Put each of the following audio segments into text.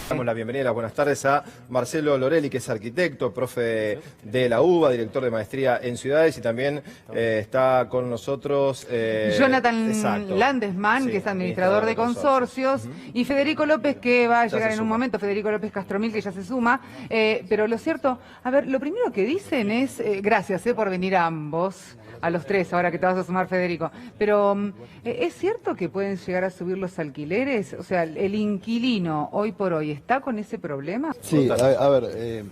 Damos la bienvenida y las buenas tardes a Marcelo Lorelli, que es arquitecto, profe de la UBA, director de maestría en ciudades, y también está con nosotros Jonathan Landesman, sí, que es administrador de consorcios, y Federico López, que va a llegar en un momento, Federico López Castromil, que ya se suma. Pero lo cierto, a ver, lo primero que dicen es, gracias por venir a ambos, a los tres, ahora que te vas a sumar, Federico, pero ¿es cierto que pueden llegar a subir los alquileres? O sea, el inquilino hoy por hoy ¿está con ese problema? Sí, a ver,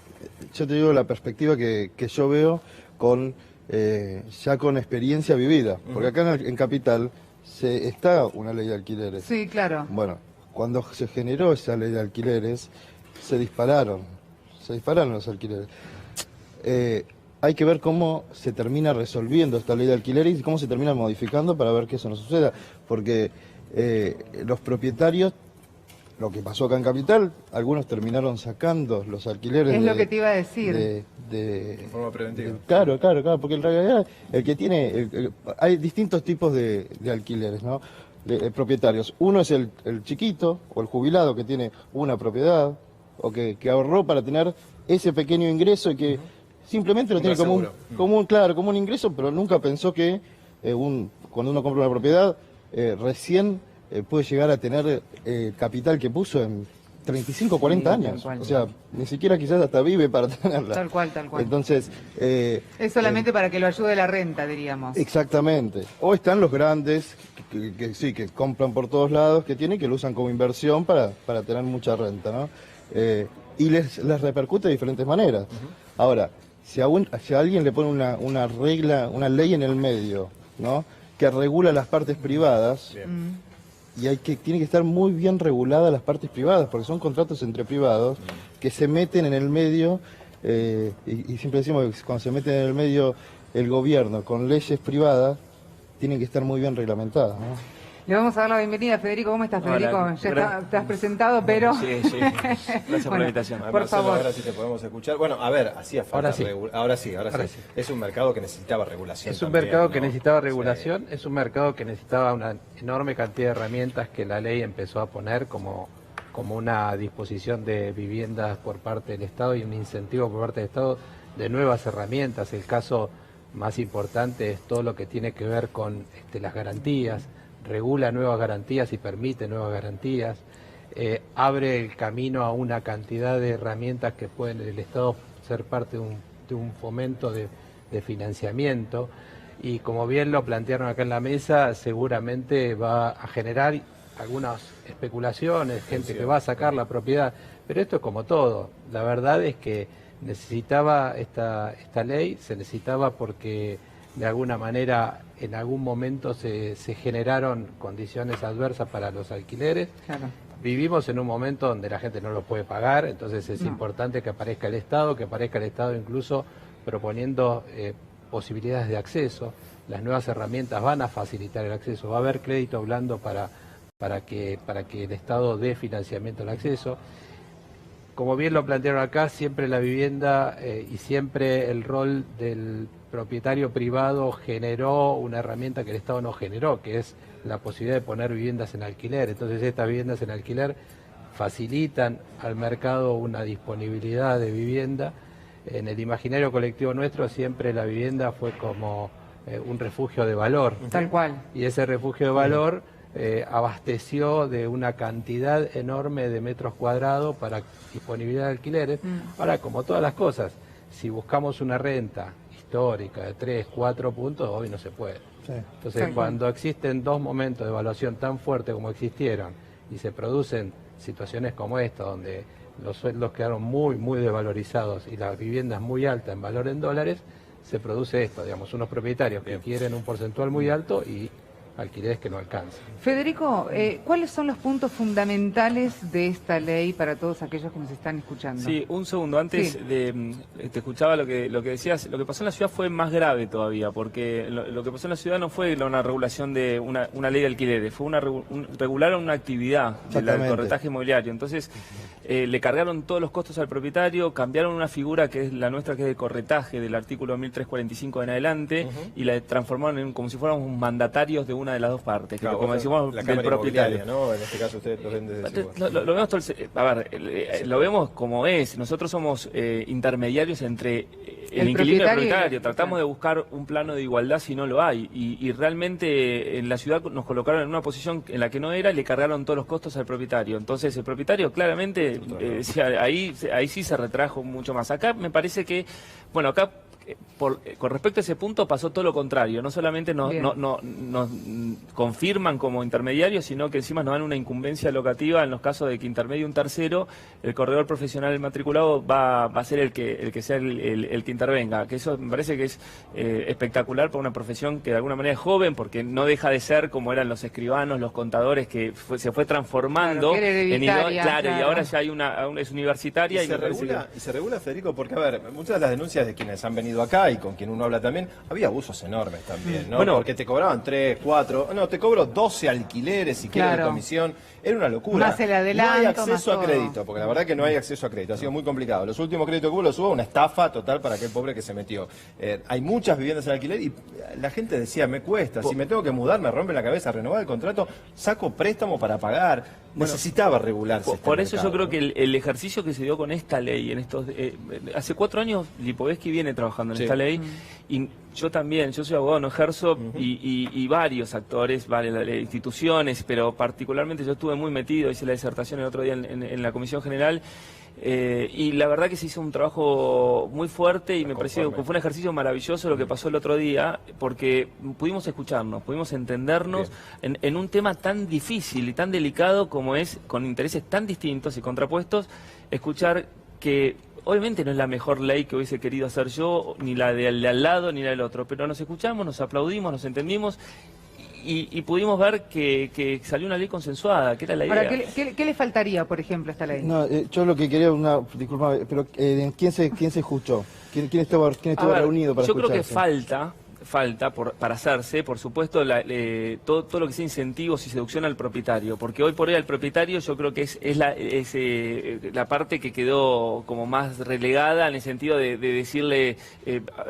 yo te digo la perspectiva que yo veo con ya con experiencia vivida, porque acá en Capital está una ley de alquileres. Sí, claro. Bueno, cuando se generó esa ley de alquileres, se dispararon los alquileres. Hay que ver cómo se termina resolviendo esta ley de alquileres y cómo se termina modificando para ver que eso no suceda, porque los propietarios, lo que pasó acá en Capital, algunos terminaron sacando los alquileres. Es lo que te iba a decir. De forma preventiva. Claro, porque en realidad el que tiene, hay distintos tipos de alquileres, ¿no? Propietarios. Uno es el chiquito o el jubilado que tiene una propiedad o que ahorró para tener ese pequeño ingreso y que simplemente lo tiene como un ingreso, pero nunca pensó que cuando uno compra una propiedad, recién puede llegar a tener capital que puso en 35, 40 años. O sea, ni siquiera quizás hasta vive para tenerla. Tal cual. Entonces... es solamente para que lo ayude la renta, diríamos. Exactamente. O están los grandes, que compran por todos lados, que lo usan como inversión para tener mucha renta, ¿no? Y les repercute de diferentes maneras. Ahora, si a alguien le pone una regla, una ley en el medio, ¿no?, que regula las partes privadas, y tiene que estar muy bien reguladas las partes privadas, porque son contratos entre privados que se meten en el medio, y siempre decimos que cuando se meten en el medio el gobierno con leyes privadas, tienen que estar muy bien reglamentadas, ¿no? Le vamos a dar la bienvenida, Federico. ¿Cómo estás, Federico? Hola, Ya te has presentado, pero... Sí. Gracias por la invitación. Por favor. Ahora sí te podemos escuchar. Bueno, a ver, hacía falta... Ahora sí. Es un mercado que necesitaba regulación. Es un mercado que necesitaba regulación, es un mercado que necesitaba una enorme cantidad de herramientas que la ley empezó a poner como una disposición de viviendas por parte del Estado y un incentivo por parte del Estado de nuevas herramientas. El caso más importante es todo lo que tiene que ver con las garantías. Regula nuevas garantías y permite nuevas garantías, abre el camino a una cantidad de herramientas que pueden el Estado ser parte de un fomento de financiamiento, y como bien lo plantearon acá en la mesa, seguramente va a generar algunas especulaciones, gente que va a sacar la propiedad, pero esto es como todo. La verdad es que necesitaba esta ley, se necesitaba porque de alguna manera en algún momento se generaron condiciones adversas para los alquileres. Claro. Vivimos en un momento donde la gente no lo puede pagar, entonces es importante que aparezca el Estado incluso proponiendo posibilidades de acceso. Las nuevas herramientas van a facilitar el acceso, va a haber crédito blando para que el Estado dé financiamiento al acceso. Como bien lo plantearon acá, siempre la vivienda y siempre el rol del propietario privado generó una herramienta que el Estado no generó, que es la posibilidad de poner viviendas en alquiler. Entonces estas viviendas en alquiler facilitan al mercado una disponibilidad de vivienda. En el imaginario colectivo nuestro siempre la vivienda fue como un refugio de valor. Tal cual. Y ese refugio de valor abasteció de una cantidad enorme de metros cuadrados para disponibilidad de alquileres. Ahora, como todas las cosas, si buscamos una renta histórica de 3, 4 puntos, hoy no se puede. Sí. Entonces, cuando existen dos momentos de evaluación tan fuertes como existieron y se producen situaciones como esta, donde los sueldos quedaron muy desvalorizados y las viviendas muy altas en valor en dólares, se produce esto, digamos, unos propietarios que quieren un porcentual muy alto y alquileres que no alcanzan. Federico, ¿cuáles son los puntos fundamentales de esta ley para todos aquellos que nos están escuchando? Sí, un segundo, antes te escuchaba lo que decías. Lo que pasó en la ciudad fue más grave todavía, porque lo que pasó en la ciudad no fue una regulación de una ley de alquileres, fue regularon una actividad del corretaje inmobiliario. Entonces le cargaron todos los costos al propietario, cambiaron una figura que es la nuestra, que es de corretaje del artículo 1345 en adelante, y la transformaron como si fuéramos mandatarios de una alguna de las dos partes, Claro, como decimos, la del propietario, ¿no? En este caso ustedes lo ven desde lo vemos todo lo vemos como es. Nosotros somos intermediarios entre el inquilino y el propietario. Tratamos de buscar un plano de igualdad si no lo hay. Y realmente en la ciudad nos colocaron en una posición en la que no era y le cargaron todos los costos al propietario. Entonces el propietario claramente, ahí sí se retrajo mucho más. Acá me parece que, bueno, acá con respecto a ese punto pasó todo lo contrario. No solamente nos confirman como intermediarios, sino que encima nos dan una incumbencia locativa en los casos de que intermedie un tercero, el corredor profesional del matriculado va a ser el que sea el que intervenga. Que eso me parece que es espectacular para una profesión que de alguna manera es joven, porque no deja de ser como eran los escribanos, los contadores, que se fue transformando y ahora ya es universitaria. ¿Y se regula, Federico? Porque, a ver, muchas de las denuncias de quienes han venido acá y con quien uno habla también, había abusos enormes también, ¿no? Bueno, porque te cobraban 3, 4, no, te cobro 12 alquileres si quieres de comisión. Era una locura. Más el adelanto, no hay acceso a crédito, porque la verdad que no hay acceso a crédito. Ha sido muy complicado. Los últimos créditos que hubo los hubo una estafa total para aquel pobre que se metió. Hay muchas viviendas en alquiler y la gente decía, me cuesta, si me tengo que mudar, me rompe la cabeza, renovar el contrato, saco préstamo para pagar. Necesitaba regularse. Por eso yo creo que el ejercicio que se dio con esta ley, en estos hace 4 años Lipovetsky viene trabajando en esta ley, y yo también, yo soy abogado, no ejerzo, y varios actores, varias instituciones, pero particularmente yo estuve muy metido, hice la disertación el otro día en la Comisión General, y la verdad que se hizo un trabajo muy fuerte y me pareció que fue un ejercicio maravilloso lo que pasó el otro día, porque pudimos escucharnos, pudimos entendernos en un tema tan difícil y tan delicado como es, con intereses tan distintos y contrapuestos, escuchar que obviamente no es la mejor ley que hubiese querido hacer yo, ni la de al lado, ni la del otro, pero nos escuchamos, nos aplaudimos, nos entendimos. Y pudimos ver que salió una ley consensuada, que era la idea. Ahora, ¿qué le faltaría, por ejemplo, a esta ley? No, yo lo que quería, disculpa, pero ¿quién se escuchó? ¿Quién estuvo reunido para escucharse? Yo creo que falta para hacerse, por supuesto, todo lo que sea incentivos y seducción al propietario, porque hoy por hoy al propietario yo creo que es la parte que quedó como más relegada en el sentido de decirle,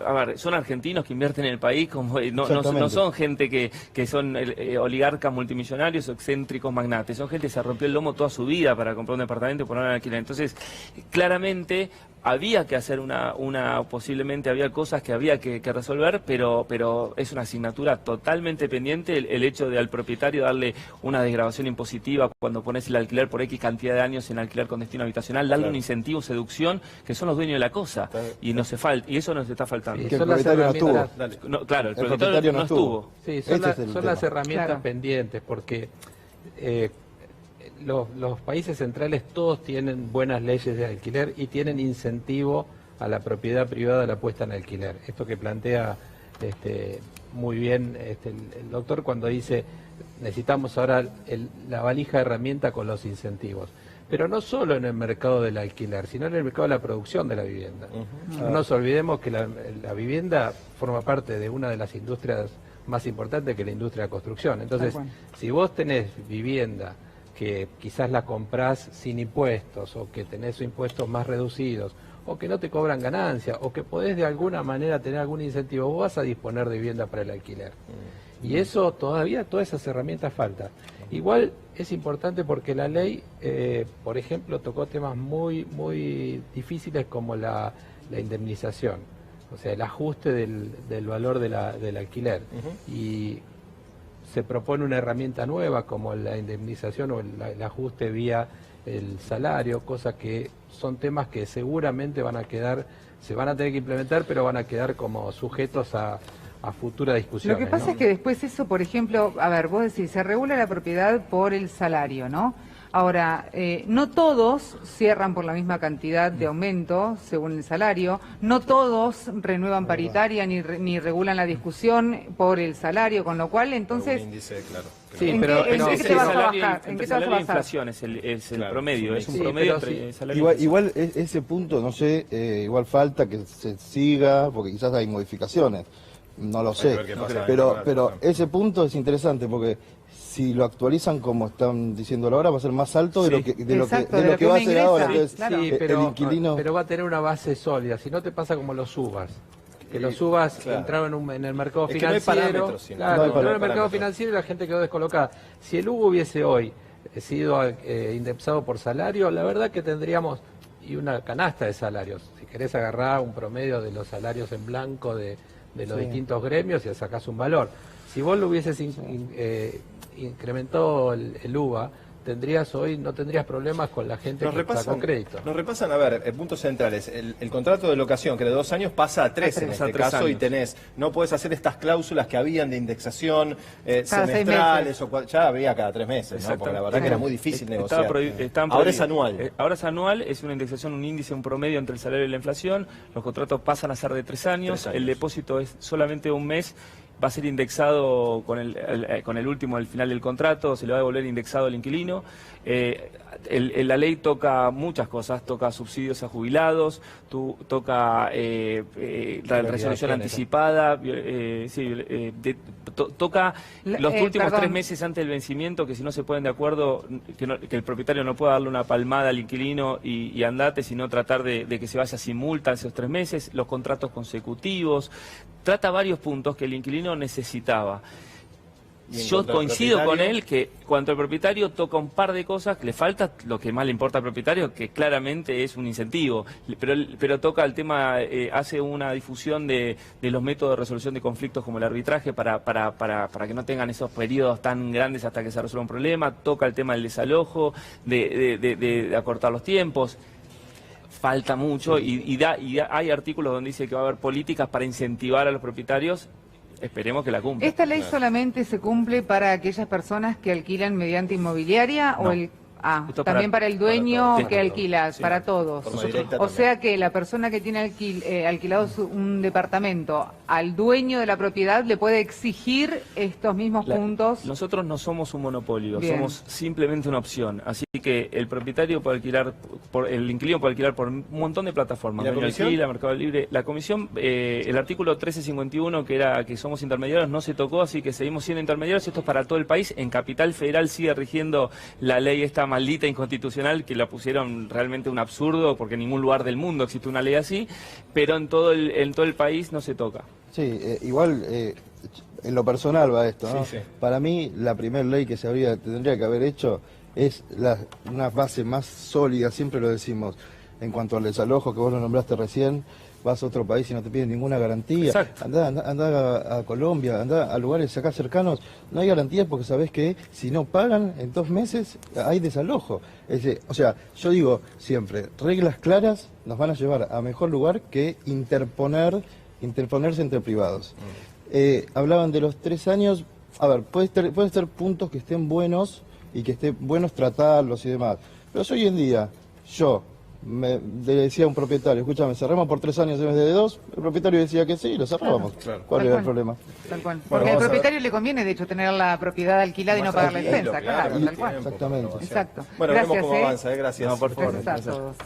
a ver, son argentinos que invierten en el país, como no son gente que son oligarcas multimillonarios o excéntricos magnates, son gente que se rompió el lomo toda su vida para comprar un departamento y ponerlo en alquiler. Entonces, claramente había que hacer posiblemente había cosas que había que resolver, pero es una asignatura totalmente pendiente el hecho de al propietario darle una desgravación impositiva cuando pones el alquiler por X cantidad de años en alquiler con destino habitacional, darle un incentivo, seducción, que son los dueños de la cosa, y y eso nos está faltando. Y que el propietario no estuvo. Claro, el propietario no estuvo. Sí, son las herramientas pendientes, porque los países centrales todos tienen buenas leyes de alquiler y tienen incentivo a la propiedad privada de la puesta en alquiler. Esto que plantea muy bien el doctor cuando dice necesitamos ahora la valija de herramienta con los incentivos. Pero no solo en el mercado del alquiler, sino en el mercado de la producción de la vivienda. No nos olvidemos que la vivienda forma parte de una de las industrias más importantes, que es la industria de la construcción. Entonces, si vos tenés vivienda que quizás la comprás sin impuestos, o que tenés impuestos más reducidos, o que no te cobran ganancia, o que podés de alguna manera tener algún incentivo, vos vas a disponer de vivienda para el alquiler. Y eso todavía, todas esas herramientas faltan. Igual es importante porque la ley, por ejemplo, tocó temas muy difíciles como la indemnización, o sea, el ajuste del valor del alquiler. Y se propone una herramienta nueva como la indemnización o el ajuste vía el salario, cosas que son temas que seguramente se van a tener que implementar, pero van a quedar como sujetos a futura discusión. Lo que pasa es que después eso, por ejemplo, a ver, vos decís, se regula la propiedad por el salario, ¿no? Ahora, no todos cierran por la misma cantidad de aumento según el salario, no todos renuevan paritaria ni regulan la discusión por el salario, con lo cual entonces... Un índice, claro. Sí, pero ¿en qué te vas a bajar? ¿En qué te vas a basar? Inflación es el promedio, es un promedio entre salario igual ese punto, no sé, igual falta que se siga, porque quizás hay modificaciones, no lo sé, pero ese punto es interesante porque si lo actualizan como están diciéndolo ahora, va a ser más alto de lo que va a ser ahora. Entonces, claro. Sí, pero va a tener una base sólida, si no te pasa como los UBAs, Que los subas entraron en el mercado financiero. Que no hay parámetros, entraron en el mercado financiero y la gente quedó descolocada. Si el UVA hubiese hoy sido indexado por salario, la verdad que tendríamos una canasta de salarios. Si querés agarrar un promedio de los salarios en blanco de los distintos gremios y sacás un valor. Si vos lo hubieses incrementado el UVA, no tendrías problemas con la gente que sacó crédito. Nos repasan, a ver, puntos centrales. El contrato de locación, que de 2 años pasa a 3 en este caso, años. Y no podés hacer estas cláusulas que habían de indexación semestrales, ya había cada 3 meses, ¿no? Porque la verdad que era muy difícil negociar. Ahora es anual. Ahora es anual, es una indexación, un índice, un promedio entre el salario y la inflación. Los contratos pasan a ser de 3 años, el depósito es solamente 1 mes. Va a ser indexado con el último, al final del contrato, se le va a devolver indexado al inquilino. La ley toca muchas cosas, toca subsidios a jubilados, toca la resolución anticipada, toca los últimos 3 meses antes del vencimiento, que si no se ponen de acuerdo, que el propietario no pueda darle una palmada al inquilino y andate, sino tratar de que se vaya sin multa esos 3 meses, los contratos consecutivos. Trata varios puntos que el inquilino necesitaba. Yo coincido con él que cuando el propietario toca un par de cosas, que le falta lo que más le importa al propietario, que claramente es un incentivo, pero toca el tema, hace una difusión de los métodos de resolución de conflictos como el arbitraje para que no tengan esos periodos tan grandes hasta que se resuelva un problema, toca el tema del desalojo, de acortar los tiempos. Falta mucho y hay artículos donde dice que va a haber políticas para incentivar a los propietarios. Esperemos que la cumplan. ¿Esta ley solamente se cumple para aquellas personas que alquilan mediante inmobiliaria o también para el dueño que alquila, para todos? O sea que la persona que tiene alquilado un departamento al dueño de la propiedad le puede exigir estos mismos puntos. Nosotros no somos un monopolio, somos simplemente una opción. Así que el propietario puede alquilar, el inquilino puede alquilar por un montón de plataformas. ¿Y la comisión? Alquila, Mercado Libre. La comisión, el artículo 1351, que era que somos intermediarios, no se tocó, así que seguimos siendo intermediarios. Esto es para todo el país. En Capital Federal sigue rigiendo la ley esta maldita inconstitucional, que la pusieron realmente un absurdo, porque en ningún lugar del mundo existe una ley así, pero en todo el país no se toca. Sí, igual en lo personal va esto, ¿no? Sí. Para mí la primera ley que tendría que haber hecho es una base más sólida, siempre lo decimos, en cuanto al desalojo que vos lo nombraste recién. Vas a otro país y no te piden ninguna garantía. Anda a Colombia, anda a lugares acá cercanos, no hay garantías porque sabés que si no pagan en 2 meses hay desalojo. O sea, yo digo siempre, reglas claras nos van a llevar a mejor lugar que interponerse entre privados. Hablaban de los 3 años, a ver, pueden ser puntos que estén buenos y que estén buenos tratarlos y demás. Pero hoy en día, le decía a un propietario, escúchame, cerramos por 3 años en vez de 2, el propietario decía que sí, lo cerrábamos. Claro. ¿Cuál era el problema? Tal cual. Porque al propietario le conviene, de hecho, tener la propiedad alquilada y no pagar la defensa, claro, tal cual. Exactamente. Exacto. Bueno, gracias, veremos cómo avanza, gracias. No, por favor. Gracias a todos.